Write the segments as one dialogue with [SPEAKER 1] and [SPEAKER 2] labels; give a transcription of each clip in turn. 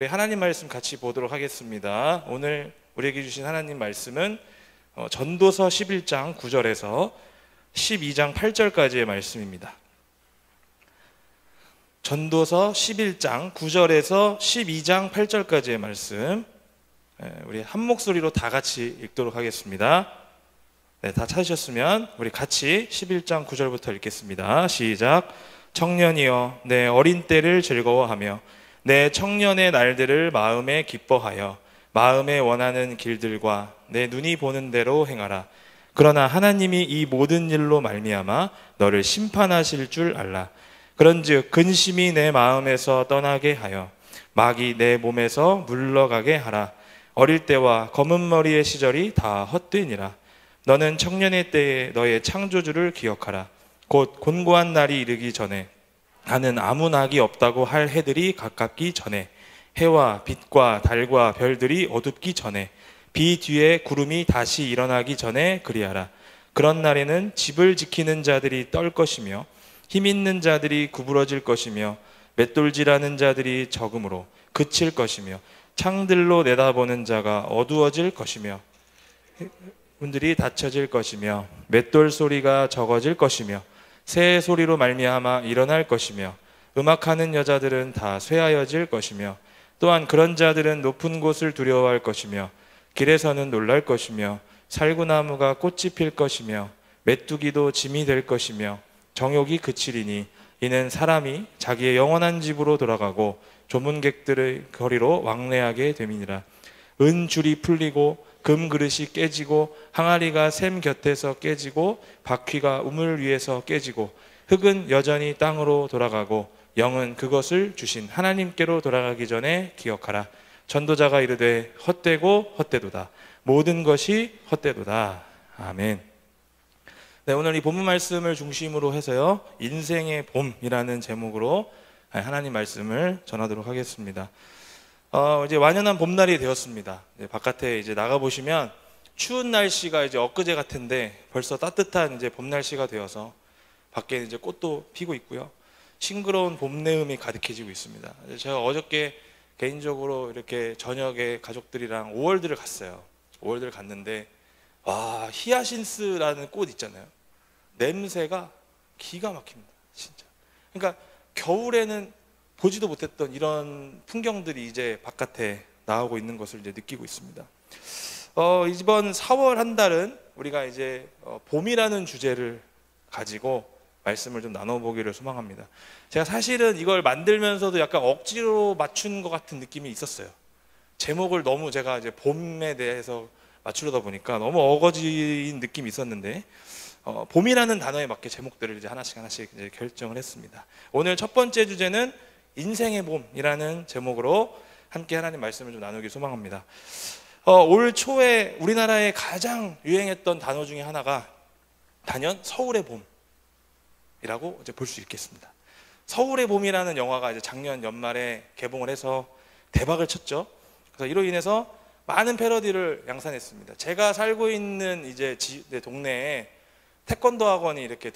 [SPEAKER 1] 하나님 말씀 같이 보도록 하겠습니다. 오늘 우리에게 주신 하나님 말씀은 전도서 11장 9절에서 12장 8절까지의 말씀입니다. 전도서 11장 9절에서 12장 8절까지의 말씀, 우리 한 목소리로 다 같이 읽도록 하겠습니다. 네, 다 찾으셨으면 우리 같이 11장 9절부터 읽겠습니다. 시작. 청년이여, 내 어린 때를 즐거워하며 내 청년의 날들을 마음에 기뻐하여 마음에 원하는 길들과 내 눈이 보는 대로 행하라. 그러나 하나님이 이 모든 일로 말미암아 너를 심판하실 줄 알라. 그런즉 근심이 내 마음에서 떠나게 하여 막이 내 몸에서 물러가게 하라. 어릴 때와 검은 머리의 시절이 다 헛되니라. 너는 청년의 때에 너의 창조주를 기억하라. 곧 곤고한 날이 이르기 전에, 나는 아무 낙이 없다고 할 해들이 가깝기 전에, 해와 빛과 달과 별들이 어둡기 전에, 비 뒤에 구름이 다시 일어나기 전에 그리하라. 그런 날에는 집을 지키는 자들이 떨 것이며 힘 있는 자들이 구부러질 것이며 맷돌질하는 자들이 적음으로 그칠 것이며 창들로 내다보는 자가 어두워질 것이며 문들이 닫혀질 것이며 맷돌 소리가 적어질 것이며 새 소리로 말미암아 일어날 것이며 음악하는 여자들은 다 쇠하여질 것이며 또한 그런 자들은 높은 곳을 두려워할 것이며 길에서는 놀랄 것이며 살구나무가 꽃이 필 것이며 메뚜기도 짐이 될 것이며 정욕이 그치리니 이는 사람이 자기의 영원한 집으로 돌아가고 조문객들의 거리로 왕래하게 됨이니라. 은줄이 풀리고 금 그릇이 깨지고 항아리가 샘 곁에서 깨지고 바퀴가 우물 위에서 깨지고 흙은 여전히 땅으로 돌아가고 영은 그것을 주신 하나님께로 돌아가기 전에 기억하라. 전도자가 이르되 헛되고 헛되도다. 모든 것이 헛되도다. 아멘. 네, 오늘 이 본문 말씀을 중심으로 해서요, 인생의 봄이라는 제목으로 하나님 말씀을 전하도록 하겠습니다. 이제 완연한 봄날이 되었습니다. 바깥에 이제 나가보시면 추운 날씨가 이제 엊그제 같은데 벌써 따뜻한 이제 봄 날씨가 되어서 밖에 이제 꽃도 피고 있고요. 싱그러운 봄 내음이 가득해지고 있습니다. 제가 어저께 개인적으로 이렇게 저녁에 가족들이랑 오월드를 갔어요. 오월드를 갔는데, 와, 히아신스라는 꽃 있잖아요. 냄새가 기가 막힙니다. 진짜. 그러니까 겨울에는 보지도 못했던 이런 풍경들이 이제 바깥에 나오고 있는 것을 이제 느끼고 있습니다. 이번 4월 한 달은 우리가 이제 봄이라는 주제를 가지고 말씀을 좀 나눠보기를 소망합니다. 제가 사실은 이걸 만들면서도 약간 억지로 맞춘 것 같은 느낌이 있었어요. 제목을 너무 제가 이제 봄에 대해서 맞추려다 보니까 너무 어거지인 느낌이 있었는데, 봄이라는 단어에 맞게 제목들을 이제 하나씩 이제 결정을 했습니다. 오늘 첫 번째 주제는 인생의 봄이라는 제목으로 함께 하나님 말씀을 좀 나누기 소망합니다. 올 초에 우리나라에 가장 유행했던 단어 중에 하나가 단연 서울의 봄이라고 이제 볼 수 있겠습니다. 서울의 봄이라는 영화가 이제 작년 연말에 개봉을 해서 대박을 쳤죠. 그래서 이로 인해서 많은 패러디를 양산했습니다. 제가 살고 있는 이제 동네에 태권도 학원이 이렇게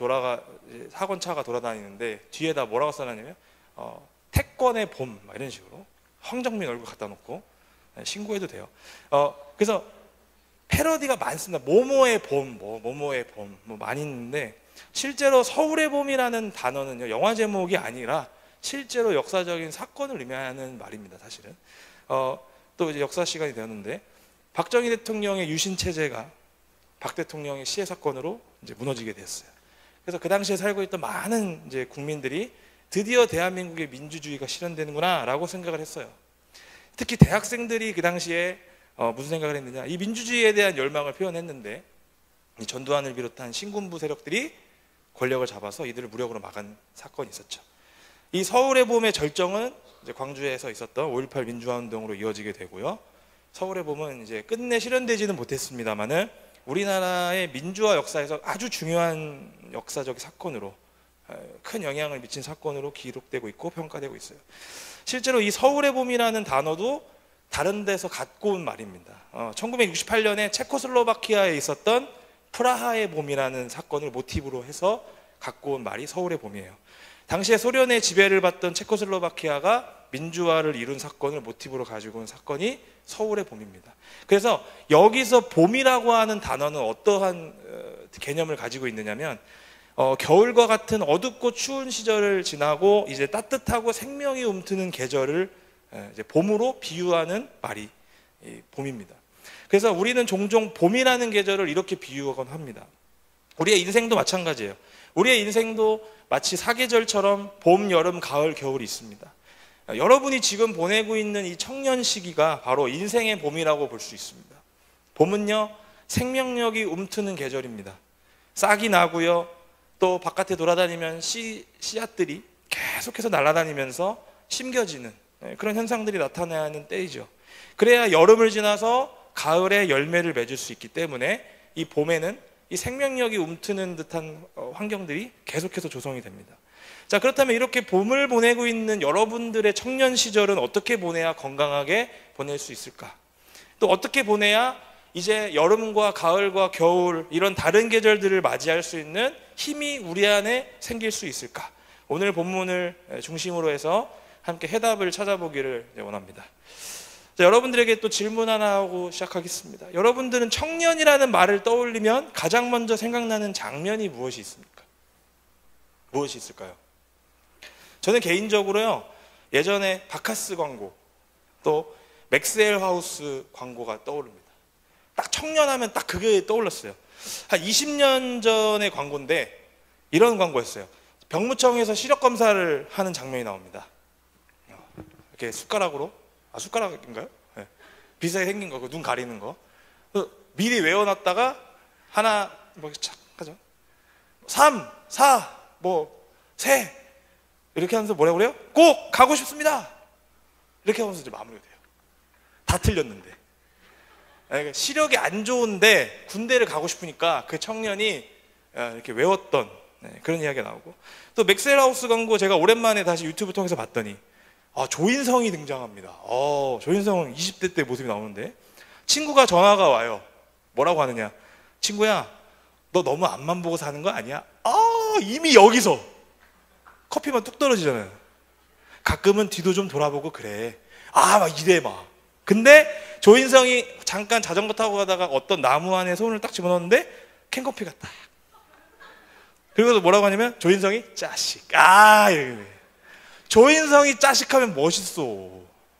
[SPEAKER 1] 학원차가 돌아다니는데 뒤에다 뭐라고 써놨냐면 태권의 봄, 이런 식으로 황정민 얼굴 갖다 놓고 신고해도 돼요. 그래서 패러디가 많습니다. 모모의 봄, 모모의 봄, 많이 있는데, 실제로 서울의 봄이라는 단어는요, 영화 제목이 아니라 실제로 역사적인 사건을 의미하는 말입니다. 사실은 또 이제 역사 시간이 되었는데, 박정희 대통령의 유신 체제가 박 대통령의 시해 사건으로 이제 무너지게 됐어요. 그래서 그 당시에 살고 있던 많은 이제 국민들이 드디어 대한민국의 민주주의가 실현되는구나 라고 생각을 했어요. 특히 대학생들이 그 당시에 무슨 생각을 했느냐, 이 민주주의에 대한 열망을 표현했는데, 이 전두환을 비롯한 신군부 세력들이 권력을 잡아서 이들을 무력으로 막은 사건이 있었죠. 이 서울의 봄의 절정은 이제 광주에서 있었던 5.18 민주화운동으로 이어지게 되고요. 서울의 봄은 이제 끝내 실현되지는 못했습니다만은 우리나라의 민주화 역사에서 아주 중요한 역사적 사건으로, 큰 영향을 미친 사건으로 기록되고 있고 평가되고 있어요. 실제로 이 서울의 봄이라는 단어도 다른 데서 갖고 온 말입니다. 1968년에 체코슬로바키아에 있었던 프라하의 봄이라는 사건을 모티브로 해서 갖고 온 말이 서울의 봄이에요. 당시에 소련의 지배를 받던 체코슬로바키아가 민주화를 이룬 사건을 모티브로 가지고 온 사건이 서울의 봄입니다. 그래서 여기서 봄이라고 하는 단어는 어떠한 개념을 가지고 있느냐면 겨울과 같은 어둡고 추운 시절을 지나고 이제 따뜻하고 생명이 움트는 계절을 이제 봄으로 비유하는 말이 봄입니다. 그래서 우리는 종종 봄이라는 계절을 이렇게 비유하곤 합니다. 우리의 인생도 마찬가지예요. 우리의 인생도 마치 사계절처럼 봄, 여름, 가을, 겨울이 있습니다. 여러분이 지금 보내고 있는 이 청년 시기가 바로 인생의 봄이라고 볼 수 있습니다. 봄은요, 생명력이 움트는 계절입니다. 싹이 나고요, 또 바깥에 돌아다니면 씨앗들이 계속해서 날아다니면서 심겨지는 그런 현상들이 나타나야 하는 때이죠. 그래야 여름을 지나서 가을에 열매를 맺을 수 있기 때문에 이 봄에는 이 생명력이 움트는 듯한 환경들이 계속해서 조성이 됩니다. 자, 그렇다면 이렇게 봄을 보내고 있는 여러분들의 청년 시절은 어떻게 보내야 건강하게 보낼 수 있을까? 또 어떻게 보내야 이제 여름과 가을과 겨울 이런 다른 계절들을 맞이할 수 있는 힘이 우리 안에 생길 수 있을까? 오늘 본문을 중심으로 해서 함께 해답을 찾아보기를 원합니다. 자, 여러분들에게 또 질문 하나 하고 시작하겠습니다. 여러분들은 청년이라는 말을 떠올리면 가장 먼저 생각나는 장면이 무엇이 있습니까? 무엇이 있을까요? 저는 개인적으로요, 예전에 바카스 광고, 또 맥스웰 하우스 광고가 떠오릅니다. 딱 청년하면 딱 그게 떠올랐어요. 한 20년 전의 광고인데 이런 광고였어요. 병무청에서 시력 검사를 하는 장면이 나옵니다. 이렇게 숟가락으로, 숟가락인가요? 네. 비슷하게 생긴 거, 눈 가리는 거. 미리 외워놨다가 하나 착 하죠. 3, 4, 세 이렇게 하면서 뭐라고 그래요? 꼭 가고 싶습니다. 이렇게 하면서 이제 마무리가 돼요. 다 틀렸는데. 시력이 안 좋은데 군대를 가고 싶으니까 그 청년이 이렇게 외웠던 그런 이야기가 나오고, 또 맥스웰 하우스 광고 제가 오랜만에 다시 유튜브 통해서 봤더니 조인성이 등장합니다. 조인성 20대 때 모습이 나오는데 친구가 전화가 와요. 뭐라고 하느냐? 친구야, 너 너무 앞만 보고 사는 거 아니야? 이미 여기서 커피만 뚝 떨어지잖아요. 가끔은 뒤도 좀 돌아보고 그래. 막 이래 막. 근데 조인성이 잠깐 자전거 타고 가다가 어떤 나무 안에 손을 딱 집어넣었는데 캔커피가 딱. 그리고 뭐라고 하냐면 조인성이 짜식. 이래. 조인성이 짜식하면 멋있어.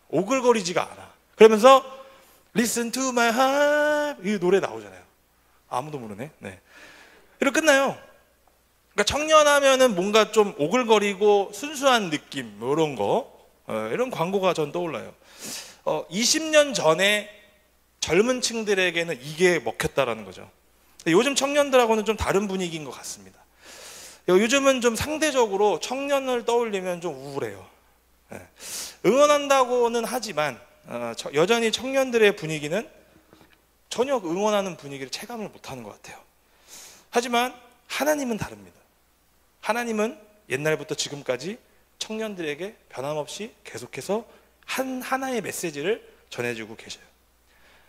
[SPEAKER 1] 오글거리지가 않아. 그러면서 Listen to my heart 이 노래 나오잖아요. 아무도 모르네. 네. 이렇게 끝나요. 그러니까 청년하면은 뭔가 좀 오글거리고 순수한 느낌, 이런 거, 이런 광고가 전 떠올라요. 20년 전에 젊은 층들에게는 이게 먹혔다라는 거죠. 요즘 청년들하고는 좀 다른 분위기인 것 같습니다. 요즘은 좀 상대적으로 청년을 떠올리면 좀 우울해요. 응원한다고는 하지만 여전히 청년들의 분위기는 전혀 응원하는 분위기를 체감을 못하는 것 같아요. 하지만 하나님은 다릅니다. 하나님은 옛날부터 지금까지 청년들에게 변함없이 계속해서 하나의 메시지를 전해주고 계셔요.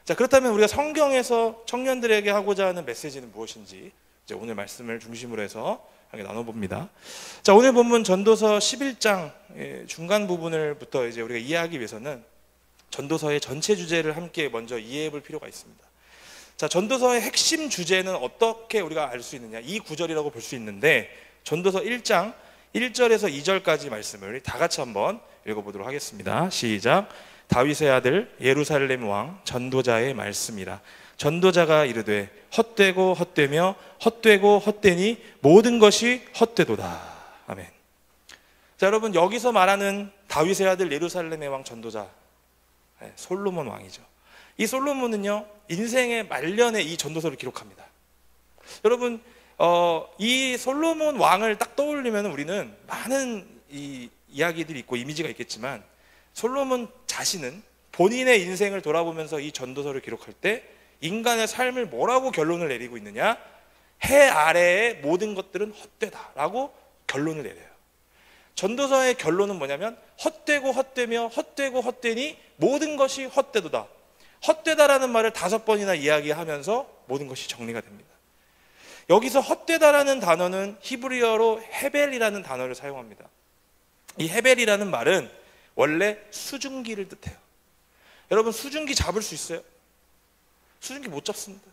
[SPEAKER 1] 자, 그렇다면 우리가 성경에서 청년들에게 하고자 하는 메시지는 무엇인지 이제 오늘 말씀을 중심으로 해서 함께 나눠봅니다. 자, 오늘 본문 전도서 11장 중간 부분을부터 이제 우리가 이해하기 위해서는 전도서의 전체 주제를 함께 먼저 이해해 볼 필요가 있습니다. 자, 전도서의 핵심 주제는 어떻게 우리가 알 수 있느냐? 이 구절이라고 볼 수 있는데, 전도서 1장 1절에서 2절까지 말씀을 다 같이 한번 읽어보도록 하겠습니다. 시작. 다윗의 아들 예루살렘 왕 전도자의 말씀이라. 전도자가 이르되 헛되고 헛되며 헛되고 헛되니 모든 것이 헛되도다. 아멘. 자, 여러분, 여기서 말하는 다윗의 아들 예루살렘의 왕 전도자, 솔로몬 왕이죠. 이 솔로몬은요, 인생의 말년에 이 전도서를 기록합니다. 여러분, 이 솔로몬 왕을 딱 떠올리면 우리는 많은 이야기들이 있고 이미지가 있겠지만, 솔로몬 자신은 본인의 인생을 돌아보면서 이 전도서를 기록할 때 인간의 삶을 뭐라고 결론을 내리고 있느냐? 해 아래의 모든 것들은 헛되다라고 결론을 내려요. 전도서의 결론은 뭐냐면 헛되고 헛되며 헛되고 헛되니 모든 것이 헛되도다. 헛되다라는 말을 5번이나 이야기하면서 모든 것이 정리가 됩니다. 여기서 헛되다라는 단어는 히브리어로 헤벨이라는 단어를 사용합니다. 이 헤벨이라는 말은 원래 수증기를 뜻해요. 여러분 수증기 잡을 수 있어요? 수증기 못 잡습니다.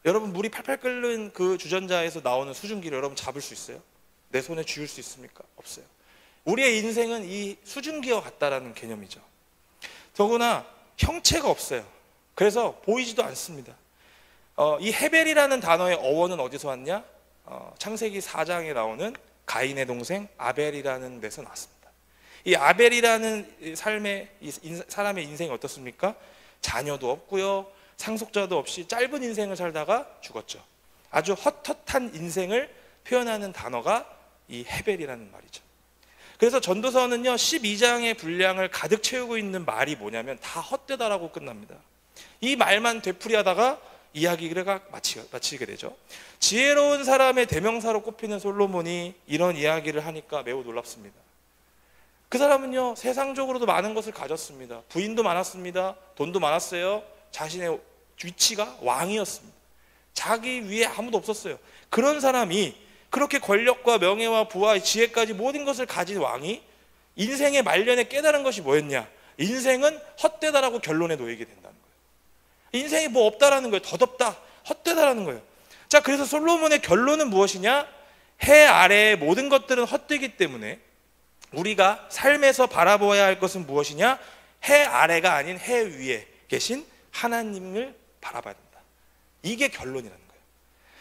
[SPEAKER 1] 여러분 물이 팔팔 끓는 그 주전자에서 나오는 수증기를 여러분 잡을 수 있어요? 내 손에 쥐을 수 있습니까? 없어요. 우리의 인생은 이 수증기와 같다라는 개념이죠. 더구나 형체가 없어요. 그래서 보이지도 않습니다. 이 헤벨이라는 단어의 어원은 어디서 왔냐? 창세기 4장에 나오는 가인의 동생 아벨이라는 데서 나왔습니다. 이 아벨이라는 삶의 사람의 인생이 어떻습니까? 자녀도 없고요, 상속자도 없이 짧은 인생을 살다가 죽었죠. 아주 헛헛한 인생을 표현하는 단어가 이 헤벨이라는 말이죠. 그래서 전도서는요 12장의 분량을 가득 채우고 있는 말이 뭐냐면 다 헛되다라고 끝납니다. 이 말만 되풀이하다가 이야기를 마치게 되죠. 지혜로운 사람의 대명사로 꼽히는 솔로몬이 이런 이야기를 하니까 매우 놀랍습니다. 그 사람은요 세상적으로도 많은 것을 가졌습니다. 부인도 많았습니다. 돈도 많았어요. 자신의 위치가 왕이었습니다. 자기 위에 아무도 없었어요. 그런 사람이 그렇게 권력과 명예와 부와 지혜까지 모든 것을 가진 왕이 인생의 말년에 깨달은 것이 뭐였냐? 인생은 헛되다라고 결론에 놓이게 된다는 거예요. 인생이 뭐 없다라는 거예요. 덧없다, 헛되다라는 거예요. 자, 그래서 솔로몬의 결론은 무엇이냐? 해 아래의 모든 것들은 헛되기 때문에 우리가 삶에서 바라보아야 할 것은 무엇이냐? 해 아래가 아닌 해 위에 계신 하나님을 바라봐야 된다. 이게 결론이라는 거예요.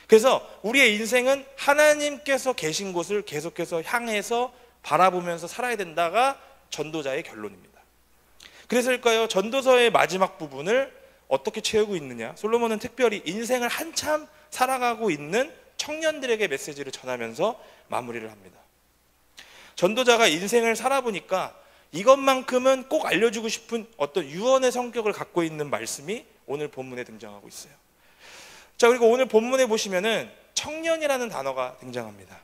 [SPEAKER 1] 그래서 우리의 인생은 하나님께서 계신 곳을 계속해서 향해서 바라보면서 살아야 된다가 전도자의 결론입니다. 그래서일까요? 전도서의 마지막 부분을 어떻게 채우고 있느냐? 솔로몬은 특별히 인생을 한참 살아가고 있는 청년들에게 메시지를 전하면서 마무리를 합니다. 전도자가 인생을 살아보니까 이것만큼은 꼭 알려주고 싶은 어떤 유언의 성격을 갖고 있는 말씀이 오늘 본문에 등장하고 있어요. 자, 그리고 오늘 본문에 보시면은 청년이라는 단어가 등장합니다.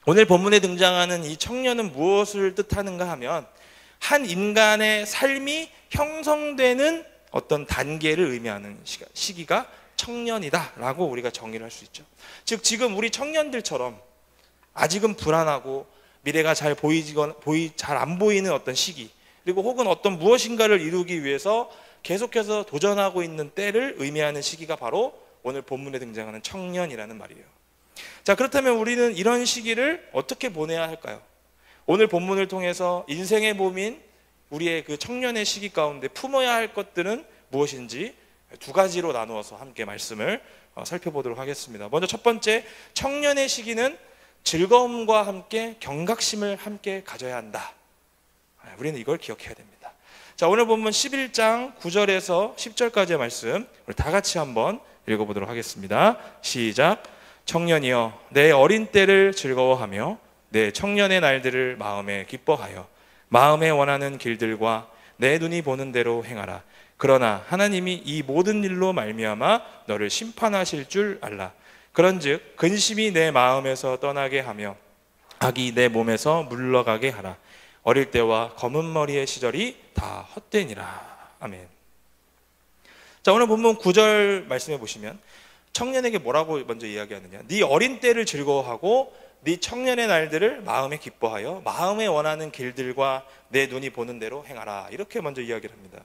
[SPEAKER 1] 오늘 본문에 등장하는 이 청년은 무엇을 뜻하는가 하면 한 인간의 삶이 형성되는 어떤 단계를 의미하는 시기가 청년이다라고 우리가 정의를 할 수 있죠. 즉 지금 우리 청년들처럼 아직은 불안하고 미래가 잘 안 보이는 어떤 시기, 그리고 혹은 어떤 무엇인가를 이루기 위해서 계속해서 도전하고 있는 때를 의미하는 시기가 바로 오늘 본문에 등장하는 청년이라는 말이에요. 자, 그렇다면 우리는 이런 시기를 어떻게 보내야 할까요? 오늘 본문을 통해서 인생의 봄인 우리의 그 청년의 시기 가운데 품어야 할 것들은 무엇인지 두 가지로 나누어서 함께 말씀을 살펴보도록 하겠습니다. 먼저 첫 번째, 청년의 시기는 즐거움과 함께 경각심을 함께 가져야 한다. 우리는 이걸 기억해야 됩니다. 자, 오늘 본문 11장 9절에서 10절까지의 말씀 우리 다 같이 한번 읽어보도록 하겠습니다. 시작. 청년이여, 내 어린 때를 즐거워하며 내 청년의 날들을 마음에 기뻐하여 마음에 원하는 길들과 내 눈이 보는 대로 행하라. 그러나 하나님이 이 모든 일로 말미암아 너를 심판하실 줄 알라. 그런즉 근심이 내 마음에서 떠나게 하며 악이 내 몸에서 물러가게 하라. 어릴 때와 검은 머리의 시절이 다 헛되니라. 아멘. 자, 오늘 본문 9절 말씀해 보시면 청년에게 뭐라고 먼저 이야기하느냐? 네 어린 때를 즐거워하고 네 청년의 날들을 마음에 기뻐하여 마음에 원하는 길들과 내 눈이 보는 대로 행하라. 이렇게 먼저 이야기를 합니다.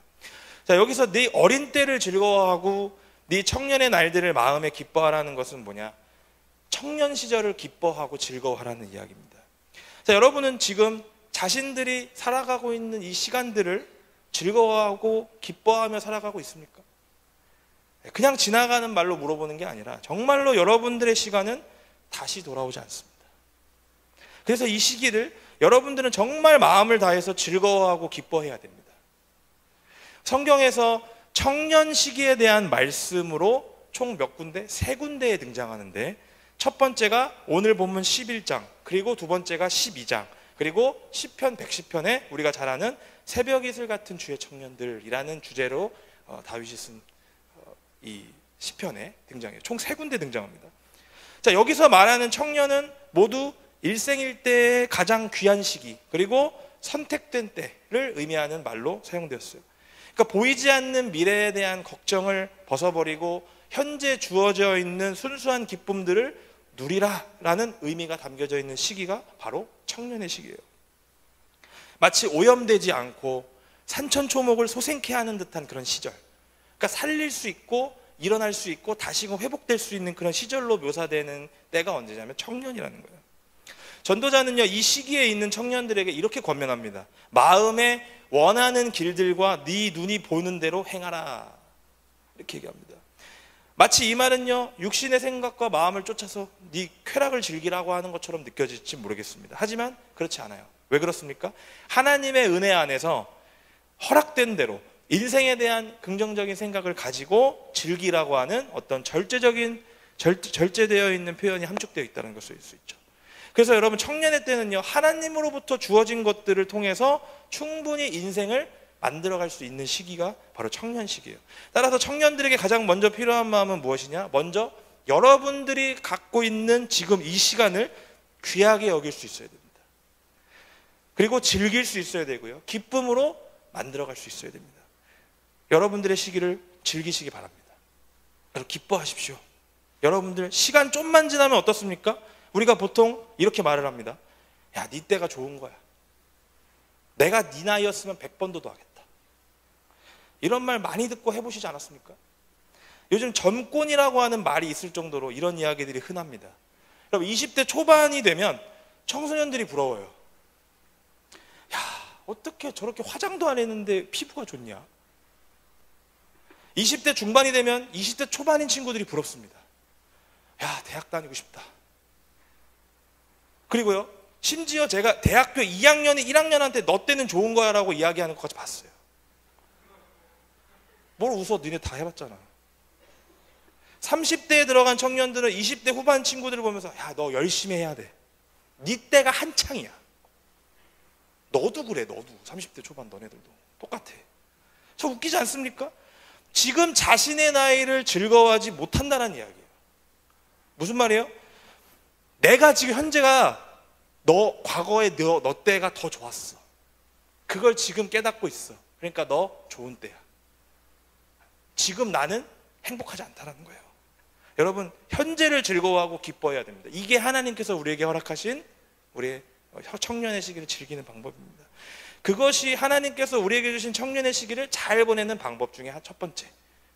[SPEAKER 1] 자, 여기서 네 어린 때를 즐거워하고 네 청년의 날들을 마음에 기뻐하라는 것은 뭐냐? 청년 시절을 기뻐하고 즐거워하라는 이야기입니다. 자, 여러분은 지금 자신들이 살아가고 있는 이 시간들을 즐거워하고 기뻐하며 살아가고 있습니까? 그냥 지나가는 말로 물어보는 게 아니라 정말로 여러분들의 시간은 다시 돌아오지 않습니다. 그래서 이 시기를 여러분들은 정말 마음을 다해서 즐거워하고 기뻐해야 됩니다. 성경에서 청년 시기에 대한 말씀으로 총 몇 군데? 3군데에 등장하는데 첫 번째가 오늘 본문 11장, 그리고 두 번째가 12장, 그리고 시편 110편에 우리가 잘 아는 새벽 이슬 같은 주의 청년들이라는 주제로 다윗이 쓴 이 시편에 등장해요. 총 3군데 등장합니다. 자, 여기서 말하는 청년은 모두 일생일대의 가장 귀한 시기, 그리고 선택된 때를 의미하는 말로 사용되었어요. 그러니까 보이지 않는 미래에 대한 걱정을 벗어버리고 현재 주어져 있는 순수한 기쁨들을 누리라라는 의미가 담겨져 있는 시기가 바로 청년의 시기예요. 마치 오염되지 않고 산천초목을 소생케 하는 듯한 그런 시절, 그러니까 살릴 수 있고 일어날 수 있고 다시금 회복될 수 있는 그런 시절로 묘사되는 때가 언제냐면 청년이라는 거예요. 전도자는요, 이 시기에 있는 청년들에게 이렇게 권면합니다. 마음에 원하는 길들과 네 눈이 보는 대로 행하라, 이렇게 얘기합니다. 마치 이 말은요, 육신의 생각과 마음을 쫓아서 네 쾌락을 즐기라고 하는 것처럼 느껴질지 모르겠습니다. 하지만 그렇지 않아요. 왜 그렇습니까? 하나님의 은혜 안에서 허락된 대로 인생에 대한 긍정적인 생각을 가지고 즐기라고 하는 어떤 절제되어 있는 표현이 함축되어 있다는 것을 알 수 있죠. 그래서 여러분, 청년의 때는요, 하나님으로부터 주어진 것들을 통해서 충분히 인생을 만들어갈 수 있는 시기가 바로 청년 시기예요. 따라서 청년들에게 가장 먼저 필요한 마음은 무엇이냐? 먼저 여러분들이 갖고 있는 지금 이 시간을 귀하게 여길 수 있어야 됩니다. 그리고 즐길 수 있어야 되고요, 기쁨으로 만들어갈 수 있어야 됩니다. 여러분들의 시기를 즐기시기 바랍니다. 여러분, 기뻐하십시오. 여러분들 시간 좀만 지나면 어떻습니까? 우리가 보통 이렇게 말을 합니다. 야, 네 때가 좋은 거야. 내가 네 나이였으면 100번도 더 하겠다. 이런 말 많이 듣고 해보시지 않았습니까? 요즘 젊곤이라고 하는 말이 있을 정도로 이런 이야기들이 흔합니다. 여러분, 20대 초반이 되면 청소년들이 부러워요. 야, 어떻게 저렇게 화장도 안 했는데 피부가 좋냐? 20대 중반이 되면 20대 초반인 친구들이 부럽습니다. 야, 대학 다니고 싶다. 그리고요, 심지어 제가 대학교 2학년이 1학년한테 너 때는 좋은 거야 라고 이야기하는 것까지 봤어요. 뭘 웃어, 니네 다 해봤잖아. 30대에 들어간 청년들은 20대 후반 친구들을 보면서 야, 너 열심히 해야 돼. 네 때가 한창이야. 너도 그래, 너도. 30대 초반 너네들도 똑같아. 저 웃기지 않습니까? 지금 자신의 나이를 즐거워하지 못한다는 이야기예요. 무슨 말이에요? 내가 지금 현재가 과거의 너 때가 더 좋았어. 그걸 지금 깨닫고 있어. 그러니까 너 좋은 때야. 지금 나는 행복하지 않다는 거예요. 여러분, 현재를 즐거워하고 기뻐해야 됩니다. 이게 하나님께서 우리에게 허락하신 우리의 청년의 시기를 즐기는 방법입니다. 그것이 하나님께서 우리에게 주신 청년의 시기를 잘 보내는 방법 중에 첫 번째,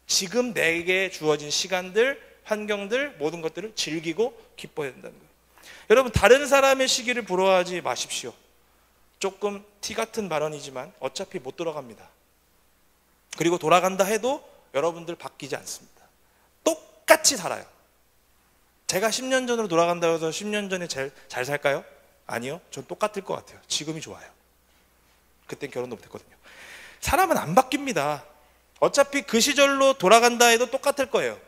[SPEAKER 1] 지금 내게 주어진 시간들, 환경들, 모든 것들을 즐기고 기뻐해야 된다는 거예요. 여러분, 다른 사람의 시기를 부러워하지 마십시오. 조금 티 같은 발언이지만 어차피 못 돌아갑니다. 그리고 돌아간다 해도 여러분들 바뀌지 않습니다. 똑같이 살아요. 제가 10년 전으로 돌아간다고 해서 10년 전에 잘 살까요? 아니요. 전 똑같을 것 같아요. 지금이 좋아요. 그땐 결혼도 못했거든요. 사람은 안 바뀝니다. 어차피 그 시절로 돌아간다 해도 똑같을 거예요.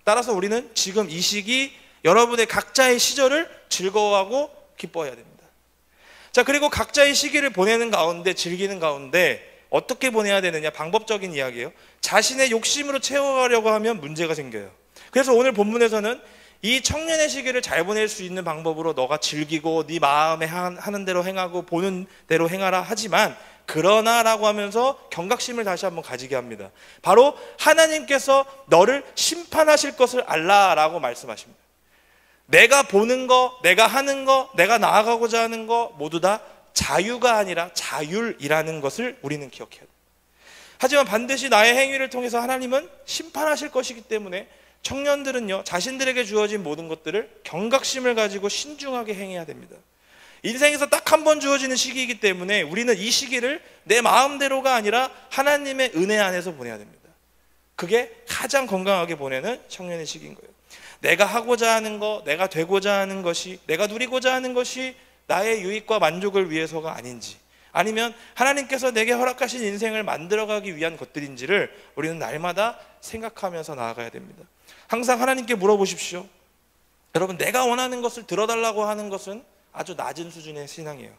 [SPEAKER 1] 따라서 우리는 지금 이 시기, 여러분의 각자의 시절을 즐거워하고 기뻐해야 됩니다. 자, 그리고 각자의 시기를 보내는 가운데, 즐기는 가운데 어떻게 보내야 되느냐? 방법적인 이야기예요. 자신의 욕심으로 채워가려고 하면 문제가 생겨요. 그래서 오늘 본문에서는 이 청년의 시기를 잘 보낼 수 있는 방법으로 너가 즐기고 네 마음에 하는 대로 행하고 보는 대로 행하라 하지만, 그러나 라고 하면서 경각심을 다시 한번 가지게 합니다. 바로 하나님께서 너를 심판하실 것을 알라 라고 말씀하십니다. 내가 보는 거, 내가 하는 거, 내가 나아가고자 하는 거 모두 다 자유가 아니라 자율이라는 것을 우리는 기억해야 돼요. 하지만 반드시 나의 행위를 통해서 하나님은 심판하실 것이기 때문에 청년들은요, 자신들에게 주어진 모든 것들을 경각심을 가지고 신중하게 행해야 됩니다. 인생에서 딱 한 번 주어지는 시기이기 때문에 우리는 이 시기를 내 마음대로가 아니라 하나님의 은혜 안에서 보내야 됩니다. 그게 가장 건강하게 보내는 청년의 시기인 거예요. 내가 하고자 하는 거, 내가 되고자 하는 것이, 내가 누리고자 하는 것이 나의 유익과 만족을 위해서가 아닌지, 아니면 하나님께서 내게 허락하신 인생을 만들어가기 위한 것들인지를 우리는 날마다 생각하면서 나아가야 됩니다. 항상 하나님께 물어보십시오. 여러분, 내가 원하는 것을 들어달라고 하는 것은 아주 낮은 수준의 신앙이에요.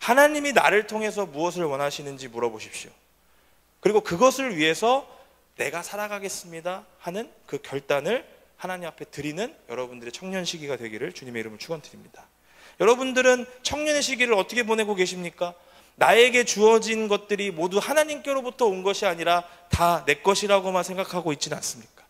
[SPEAKER 1] 하나님이 나를 통해서 무엇을 원하시는지 물어보십시오. 그리고 그것을 위해서 내가 살아가겠습니다 하는 그 결단을 하나님 앞에 드리는 여러분들의 청년 시기가 되기를 주님의 이름으로 축원드립니다. 여러분들은 청년의 시기를 어떻게 보내고 계십니까? 나에게 주어진 것들이 모두 하나님께로부터 온 것이 아니라 다 내 것이라고만 생각하고 있지는 않습니까?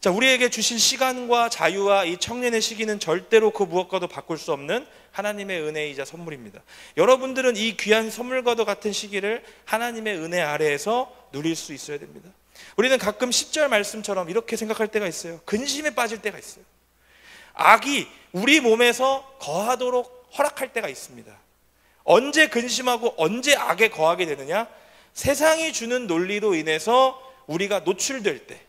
[SPEAKER 1] 자, 우리에게 주신 시간과 자유와 이 청년의 시기는 절대로 그 무엇과도 바꿀 수 없는 하나님의 은혜이자 선물입니다. 여러분들은 이 귀한 선물과도 같은 시기를 하나님의 은혜 아래에서 누릴 수 있어야 됩니다. 우리는 가끔 10절 말씀처럼 이렇게 생각할 때가 있어요. 근심에 빠질 때가 있어요. 악이 우리 몸에서 거하도록 허락할 때가 있습니다. 언제 근심하고 언제 악에 거하게 되느냐? 세상이 주는 논리로 인해서 우리가 노출될 때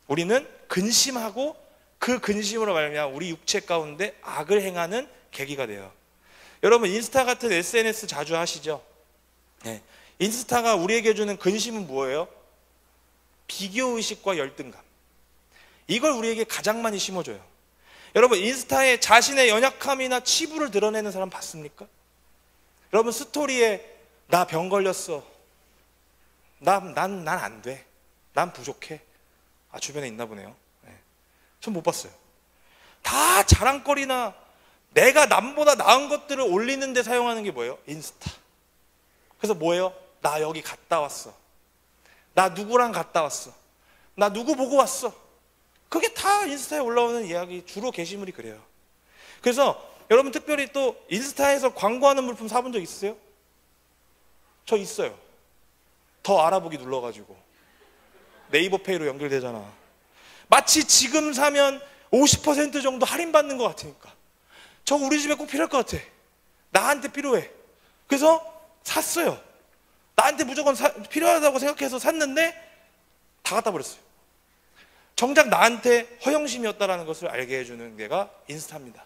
[SPEAKER 1] 우리는 근심하고 그 근심으로 말미암아 우리 육체 가운데 악을 행하는 계기가 돼요. 여러분, 인스타 같은 SNS 자주 하시죠? 네. 인스타가 우리에게 주는 근심은 뭐예요? 비교의식과 열등감. 이걸 우리에게 가장 많이 심어줘요. 여러분, 인스타에 자신의 연약함이나 치부를 드러내는 사람 봤습니까? 여러분, 스토리에 나 병 걸렸어, 난 안 돼, 난 부족해. 아, 주변에 있나 보네요. 네. 전 못 봤어요. 다 자랑거리나 내가 남보다 나은 것들을 올리는 데 사용하는 게 뭐예요? 인스타. 그래서 뭐예요? 나 여기 갔다 왔어, 나 누구랑 갔다 왔어, 나 누구 보고 왔어. 그게 다 인스타에 올라오는 이야기, 주로 게시물이 그래요. 그래서 여러분, 특별히 또 인스타에서 광고하는 물품 사본 적 있으세요? 저 있어요. 더 알아보기 눌러가지고 네이버 페이로 연결되잖아. 마치 지금 사면 50% 정도 할인받는 것 같으니까 저거 우리 집에 꼭 필요할 것 같아, 나한테 필요해. 그래서 샀어요. 나한테 무조건 필요하다고 생각해서 샀는데 다 갖다 버렸어요. 정작 나한테 허영심이었다는 것을 알게 해주는 게가 인스타입니다.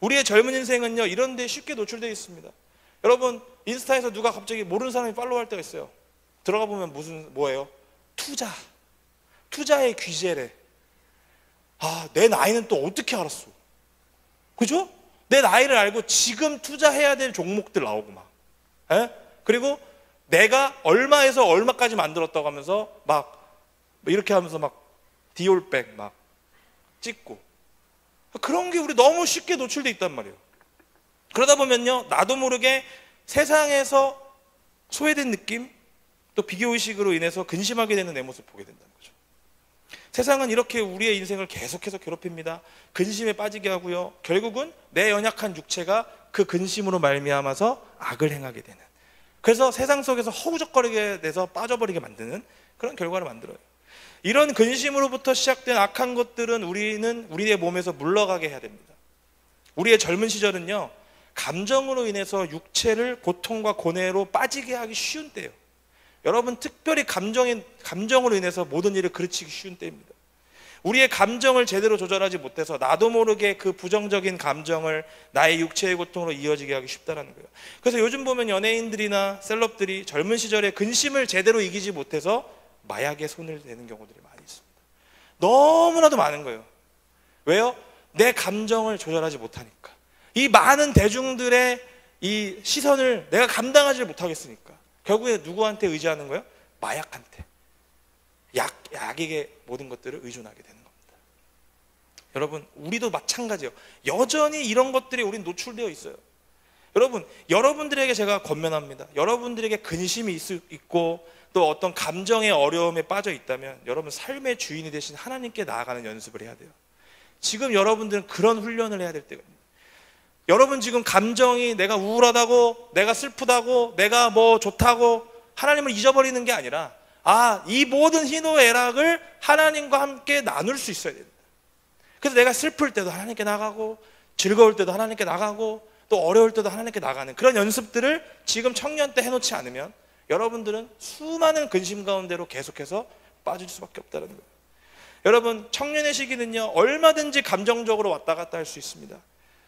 [SPEAKER 1] 우리의 젊은 인생은요, 이런 데 쉽게 노출되어 있습니다. 여러분, 인스타에서 누가 갑자기 모르는 사람이 팔로우할 때가 있어요. 들어가 보면 뭐예요? 투자의 귀재래. 아, 내 나이는 또 어떻게 알았어? 그죠? 내 나이를 알고 지금 투자해야 될 종목들 나오고 막. 에? 그리고 내가 얼마에서 얼마까지 만들었다고 하면서 막 이렇게 하면서 막 디올백 막 찍고, 그런 게 우리 너무 쉽게 노출돼 있단 말이에요. 그러다 보면요, 나도 모르게 세상에서 소외된 느낌, 또 비교의식으로 인해서 근심하게 되는 내 모습 보게 된다는 거죠. 세상은 이렇게 우리의 인생을 계속해서 괴롭힙니다. 근심에 빠지게 하고요, 결국은 내 연약한 육체가 그 근심으로 말미암아서 악을 행하게 되는, 그래서 세상 속에서 허우적거리게 돼서 빠져버리게 만드는 그런 결과를 만들어요. 이런 근심으로부터 시작된 악한 것들은 우리는 우리의 몸에서 물러가게 해야 됩니다. 우리의 젊은 시절은요, 감정으로 인해서 육체를 고통과 고뇌로 빠지게 하기 쉬운 때예요. 여러분, 특별히 감정으로 인해서 모든 일을 그르치기 쉬운 때입니다. 우리의 감정을 제대로 조절하지 못해서 나도 모르게 그 부정적인 감정을 나의 육체의 고통으로 이어지게 하기 쉽다는 거예요. 그래서 요즘 보면 연예인들이나 셀럽들이 젊은 시절에 근심을 제대로 이기지 못해서 마약에 손을 대는 경우들이 많이 있습니다. 너무나도 많은 거예요. 왜요? 내 감정을 조절하지 못하니까. 이 많은 대중들의 이 시선을 내가 감당하지 못하겠으니까 결국에 누구한테 의지하는 거예요? 마약한테, 약에게 모든 것들을 의존하게 되는 겁니다. 여러분, 우리도 마찬가지예요. 여전히 이런 것들이 우린 노출되어 있어요. 여러분, 여러분들에게 제가 권면합니다. 여러분들에게 근심이 있고 또 어떤 감정의 어려움에 빠져 있다면 여러분, 삶의 주인이 되신 하나님께 나아가는 연습을 해야 돼요. 지금 여러분들은 그런 훈련을 해야 될 때가 있습니다. 여러분, 지금 감정이 내가 우울하다고, 내가 슬프다고, 내가 뭐 좋다고 하나님을 잊어버리는 게 아니라, 이 모든 희노애락을 하나님과 함께 나눌 수 있어야 됩니다. 그래서 내가 슬플 때도 하나님께 나가고, 즐거울 때도 하나님께 나가고, 또 어려울 때도 하나님께 나가는 그런 연습들을 지금 청년 때 해놓지 않으면 여러분들은 수많은 근심 가운데로 계속해서 빠질 수밖에 없다는 거예요. 여러분, 청년의 시기는요, 얼마든지 감정적으로 왔다 갔다 할 수 있습니다.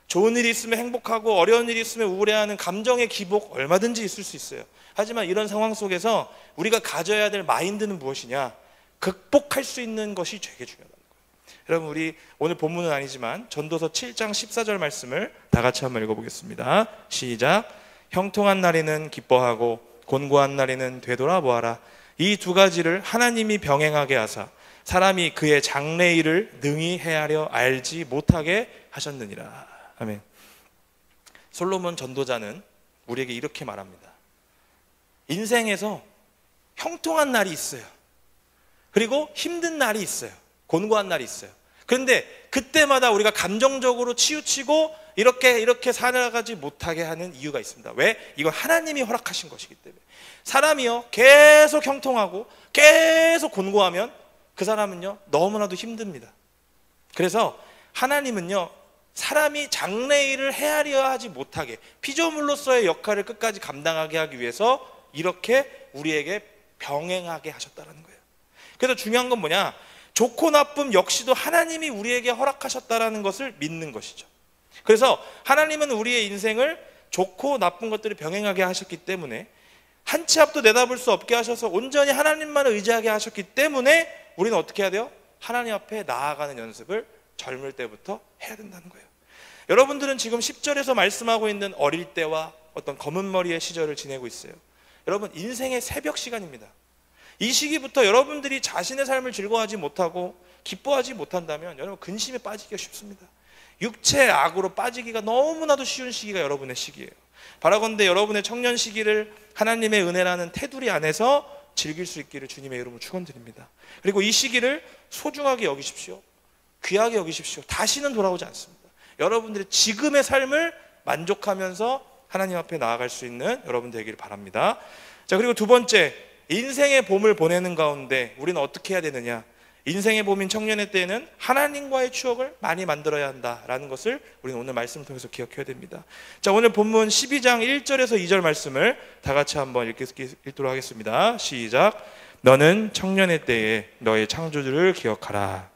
[SPEAKER 1] 좋은 일이 있으면 행복하고 어려운 일이 있으면 우울해하는 감정의 기복 얼마든지 있을 수 있어요. 하지만 이런 상황 속에서 우리가 가져야 될 마인드는 무엇이냐? 극복할 수 있는 것이 되게 중요하다는 거예요. 여러분, 우리 오늘 본문은 아니지만 전도서 7장 14절 말씀을 다 같이 한번 읽어보겠습니다. 시작. 형통한 날에는 기뻐하고 곤고한 날에는 되돌아보아라. 이 두 가지를 하나님이 병행하게 하사 사람이 그의 장래일을 능히 헤아려 알지 못하게 하셨느니라. 아멘. 솔로몬 전도자는 우리에게 이렇게 말합니다. 인생에서 형통한 날이 있어요. 그리고 힘든 날이 있어요. 곤고한 날이 있어요. 그런데 그때마다 우리가 감정적으로 치우치고 이렇게 살아가지 못하게 하는 이유가 있습니다. 왜? 이건 하나님이 허락하신 것이기 때문에. 사람이요 계속 형통하고 계속 곤고하면 그 사람은요 너무나도 힘듭니다. 그래서 하나님은요 사람이 장래일을 헤아려 하지 못하게 피조물로서의 역할을 끝까지 감당하게 하기 위해서 이렇게 우리에게 병행하게 하셨다는 거예요. 그래서 중요한 건 뭐냐? 좋고 나쁨 역시도 하나님이 우리에게 허락하셨다는 것을 믿는 것이죠. 그래서 하나님은 우리의 인생을 좋고 나쁜 것들을 병행하게 하셨기 때문에 한 치 앞도 내다볼 수 없게 하셔서 온전히 하나님만을 의지하게 하셨기 때문에 우리는 어떻게 해야 돼요? 하나님 앞에 나아가는 연습을 젊을 때부터 해야 된다는 거예요. 여러분들은 지금 10절에서 말씀하고 있는 어릴 때와 어떤 검은 머리의 시절을 지내고 있어요. 여러분 인생의 새벽 시간입니다. 이 시기부터 여러분들이 자신의 삶을 즐거워하지 못하고 기뻐하지 못한다면 여러분 근심에 빠지기가 쉽습니다. 육체의 악으로 빠지기가 너무나도 쉬운 시기가 여러분의 시기예요. 바라건대 여러분의 청년 시기를 하나님의 은혜라는 테두리 안에서 즐길 수 있기를 주님의 이름으로 축원드립니다. 그리고 이 시기를 소중하게 여기십시오. 귀하게 여기십시오. 다시는 돌아오지 않습니다. 여러분들의 지금의 삶을 만족하면서 하나님 앞에 나아갈 수 있는 여러분 되기를 바랍니다. 자, 그리고 두 번째, 인생의 봄을 보내는 가운데 우리는 어떻게 해야 되느냐? 인생의 봄인 청년의 때에는 하나님과의 추억을 많이 만들어야 한다라는 것을 우리는 오늘 말씀을 통해서 기억해야 됩니다. 자, 오늘 본문 12장 1절에서 2절 말씀을 다 같이 한번 읽도록 하겠습니다. 시작. 너는 청년의 때에 너의 창조주를 기억하라.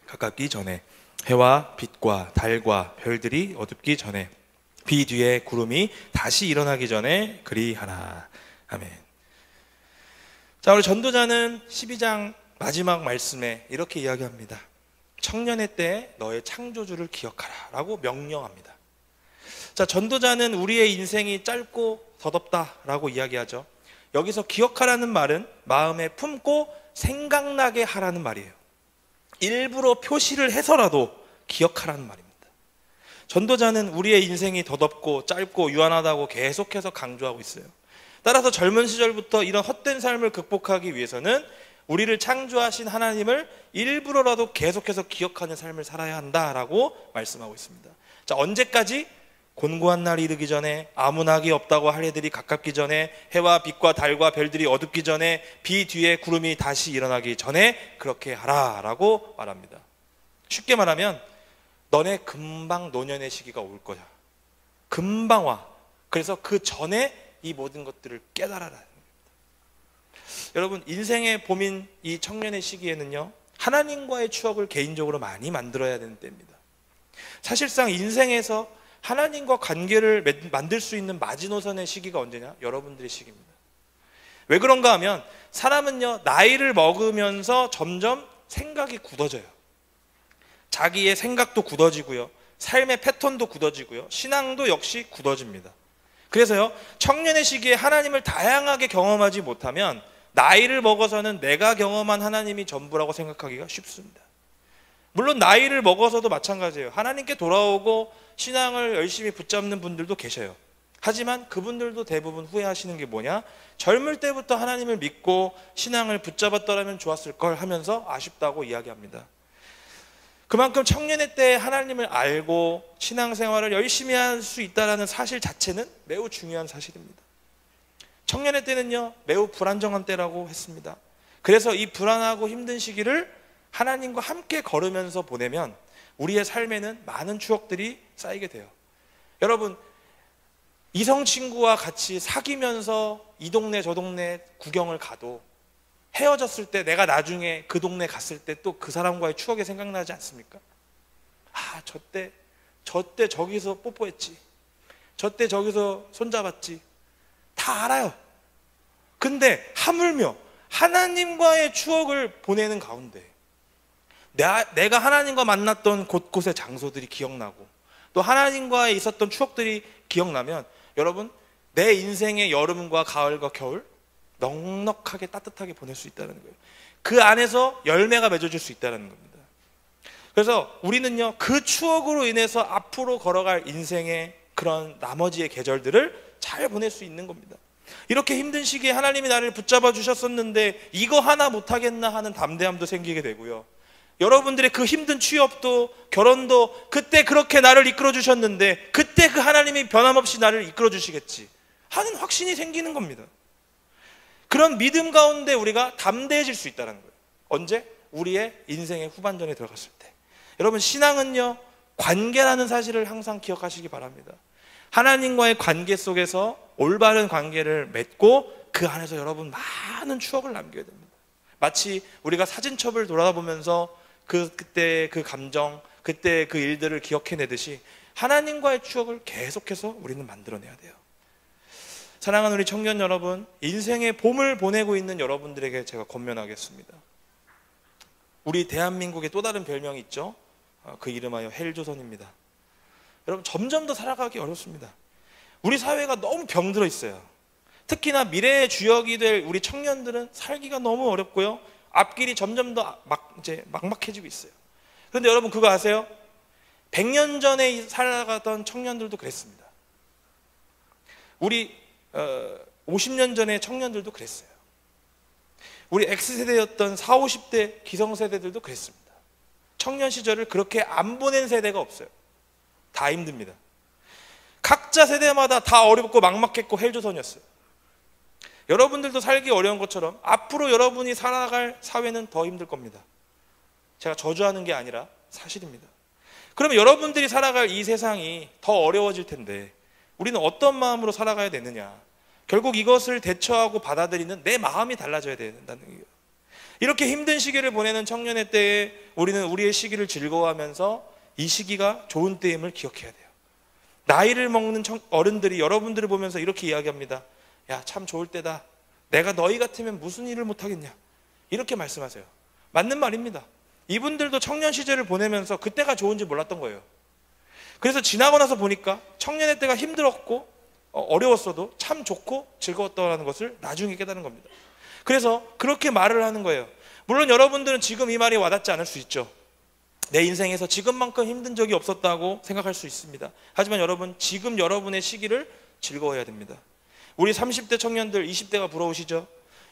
[SPEAKER 1] 가깝기 전에 해와 빛과 달과 별들이 어둡기 전에 비 뒤에 구름이 다시 일어나기 전에 그리하라. 아멘. 자, 우리 전도자는 12장 마지막 말씀에 이렇게 이야기합니다. 청년의 때에 너의 창조주를 기억하라 라고 명령합니다. 자, 전도자는 우리의 인생이 짧고 더덥다라고 이야기하죠. 여기서 기억하라는 말은 마음에 품고 생각나게 하라는 말이에요. 일부러 표시를 해서라도 기억하라는 말입니다. 전도자는 우리의 인생이 더덥고 짧고 유한하다고 계속해서 강조하고 있어요. 따라서 젊은 시절부터 이런 헛된 삶을 극복하기 위해서는 우리를 창조하신 하나님을 일부러라도 계속해서 기억하는 삶을 살아야 한다라고 말씀하고 있습니다. 자, 언제까지? 곤고한 날이 이르기 전에, 아무 낙이 없다고 할 해들이 가깝기 전에, 해와 빛과 달과 별들이 어둡기 전에, 비 뒤에 구름이 다시 일어나기 전에 그렇게 하라 라고 말합니다. 쉽게 말하면 너네 금방 노년의 시기가 올 거야. 금방 와. 그래서 그 전에 이 모든 것들을 깨달아라. 여러분, 인생의 봄인 이 청년의 시기에는요, 하나님과의 추억을 개인적으로 많이 만들어야 되는 때입니다. 사실상 인생에서 하나님과 관계를 만들 수 있는 마지노선의 시기가 언제냐? 여러분들의 시기입니다. 왜 그런가 하면 사람은요, 나이를 먹으면서 점점 생각이 굳어져요. 자기의 생각도 굳어지고요, 삶의 패턴도 굳어지고요, 신앙도 역시 굳어집니다. 그래서요, 청년의 시기에 하나님을 다양하게 경험하지 못하면 나이를 먹어서는 내가 경험한 하나님이 전부라고 생각하기가 쉽습니다. 물론 나이를 먹어서도 마찬가지예요. 하나님께 돌아오고 신앙을 열심히 붙잡는 분들도 계셔요. 하지만 그분들도 대부분 후회하시는 게 뭐냐? 젊을 때부터 하나님을 믿고 신앙을 붙잡았더라면 좋았을 걸 하면서 아쉽다고 이야기합니다. 그만큼 청년의 때에 하나님을 알고 신앙생활을 열심히 할 수 있다는 사실 자체는 매우 중요한 사실입니다. 청년의 때는요, 매우 불안정한 때라고 했습니다. 그래서 이 불안하고 힘든 시기를 하나님과 함께 걸으면서 보내면 우리의 삶에는 많은 추억들이 쌓이게 돼요. 여러분, 이성 친구와 같이 사귀면서 이 동네 저 동네 구경을 가도 헤어졌을 때 내가 나중에 그 동네 갔을 때 또 그 사람과의 추억이 생각나지 않습니까? 아, 저때 저기서 뽀뽀했지, 저때 저기서 손잡았지, 다 알아요. 근데 하물며 하나님과의 추억을 보내는 가운데 내가 하나님과 만났던 곳곳의 장소들이 기억나고 또 하나님과에 있었던 추억들이 기억나면 여러분, 내 인생의 여름과 가을과 겨울 넉넉하게 따뜻하게 보낼 수 있다는 거예요. 그 안에서 열매가 맺어질 수 있다는 겁니다. 그래서 우리는요, 그 추억으로 인해서 앞으로 걸어갈 인생의 그런 나머지의 계절들을 잘 보낼 수 있는 겁니다. 이렇게 힘든 시기에 하나님이 나를 붙잡아 주셨었는데 이거 하나 못하겠나 하는 담대함도 생기게 되고요. 여러분들의 그 힘든 취업도 결혼도 그때 그렇게 나를 이끌어 주셨는데 그때 그 하나님이 변함없이 나를 이끌어 주시겠지 하는 확신이 생기는 겁니다. 그런 믿음 가운데 우리가 담대해질 수 있다는 거예요. 언제? 우리의 인생의 후반전에 들어갔을 때. 여러분, 신앙은요, 관계라는 사실을 항상 기억하시기 바랍니다. 하나님과의 관계 속에서 올바른 관계를 맺고 그 안에서 여러분 많은 추억을 남겨야 됩니다. 마치 우리가 사진첩을 돌아보면서 그때 그 감정, 그때 그 일들을 기억해내듯이 하나님과의 추억을 계속해서 우리는 만들어내야 돼요. 사랑하는 우리 청년 여러분, 인생의 봄을 보내고 있는 여러분들에게 제가 권면하겠습니다. 우리 대한민국의 또 다른 별명이 있죠. 그 이름하여 헬조선입니다. 여러분, 점점 더 살아가기 어렵습니다. 우리 사회가 너무 병들어 있어요. 특히나 미래의 주역이 될 우리 청년들은 살기가 너무 어렵고요. 앞길이 점점 더 막막해지고 있어요. 그런데 여러분 그거 아세요? 100년 전에 살아가던 청년들도 그랬습니다. 우리 50년 전의 청년들도 그랬어요. 우리 X세대였던 40, 50대 기성세대들도 그랬습니다. 청년 시절을 그렇게 안 보낸 세대가 없어요. 다 힘듭니다. 각자 세대마다 다 어렵고 막막했고 헬조선이었어요. 여러분들도 살기 어려운 것처럼 앞으로 여러분이 살아갈 사회는 더 힘들 겁니다. 제가 저주하는 게 아니라 사실입니다. 그러면 여러분들이 살아갈 이 세상이 더 어려워질 텐데 우리는 어떤 마음으로 살아가야 되느냐? 결국 이것을 대처하고 받아들이는 내 마음이 달라져야 된다는 거예요. 이렇게 힘든 시기를 보내는 청년의 때에 우리는 우리의 시기를 즐거워하면서 이 시기가 좋은 때임을 기억해야 돼요. 나이를 먹는 어른들이 여러분들을 보면서 이렇게 이야기합니다. 야, 참 좋을 때다. 내가 너희 같으면 무슨 일을 못하겠냐. 이렇게 말씀하세요. 맞는 말입니다. 이분들도 청년 시절을 보내면서 그때가 좋은지 몰랐던 거예요. 그래서 지나고 나서 보니까 청년의 때가 힘들었고 어려웠어도 참 좋고 즐거웠다는 것을 나중에 깨달은 겁니다. 그래서 그렇게 말을 하는 거예요. 물론 여러분들은 지금 이 말이 와닿지 않을 수 있죠. 내 인생에서 지금만큼 힘든 적이 없었다고 생각할 수 있습니다. 하지만 여러분, 지금 여러분의 시기를 즐거워해야 됩니다. 우리 30대 청년들 20대가 부러우시죠?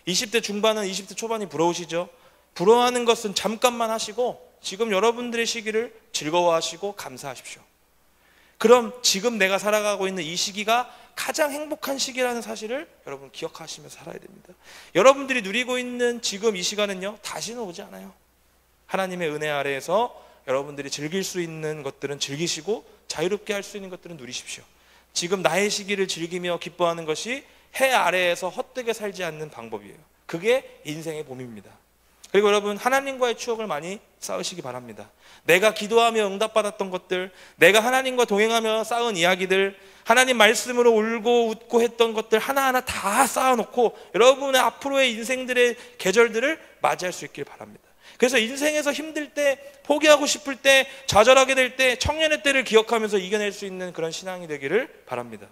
[SPEAKER 1] 20대 중반은 20대 초반이 부러우시죠? 부러워하는 것은 잠깐만 하시고 지금 여러분들의 시기를 즐거워하시고 감사하십시오. 그럼 지금 내가 살아가고 있는 이 시기가 가장 행복한 시기라는 사실을 여러분 기억하시면서 살아야 됩니다. 여러분들이 누리고 있는 지금 이 시간은요, 다시는 오지 않아요. 하나님의 은혜 아래에서 여러분들이 즐길 수 있는 것들은 즐기시고 자유롭게 할 수 있는 것들은 누리십시오. 지금 나의 시기를 즐기며 기뻐하는 것이 해 아래에서 헛되게 살지 않는 방법이에요. 그게 인생의 봄입니다. 그리고 여러분, 하나님과의 추억을 많이 쌓으시기 바랍니다. 내가 기도하며 응답받았던 것들, 내가 하나님과 동행하며 쌓은 이야기들, 하나님 말씀으로 울고 웃고 했던 것들 하나하나 다 쌓아놓고 여러분의 앞으로의 인생들의 계절들을 맞이할 수 있길 바랍니다. 그래서 인생에서 힘들 때, 포기하고 싶을 때, 좌절하게 될 때 청년의 때를 기억하면서 이겨낼 수 있는 그런 신앙이 되기를 바랍니다.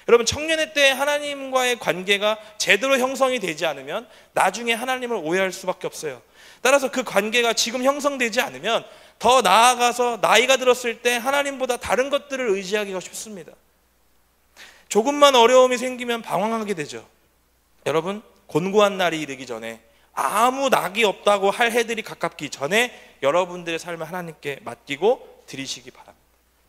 [SPEAKER 1] 여러분, 청년의 때 하나님과의 관계가 제대로 형성이 되지 않으면 나중에 하나님을 오해할 수밖에 없어요. 따라서 그 관계가 지금 형성되지 않으면 더 나아가서 나이가 들었을 때 하나님보다 다른 것들을 의지하기가 쉽습니다. 조금만 어려움이 생기면 방황하게 되죠. 여러분, 곤고한 날이 이르기 전에, 아무 낙이 없다고 할 해들이 가깝기 전에 여러분들의 삶을 하나님께 맡기고 드리시기 바랍니다.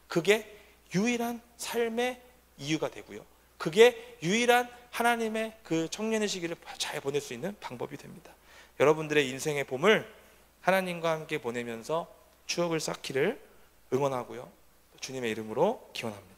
[SPEAKER 1] 그게 유일한 삶의 이유가 되고요. 그게 유일한 하나님의 그 청년의 시기를 잘 보낼 수 있는 방법이 됩니다. 여러분들의 인생의 봄을 하나님과 함께 보내면서 추억을 쌓기를 응원하고요. 주님의 이름으로 기원합니다.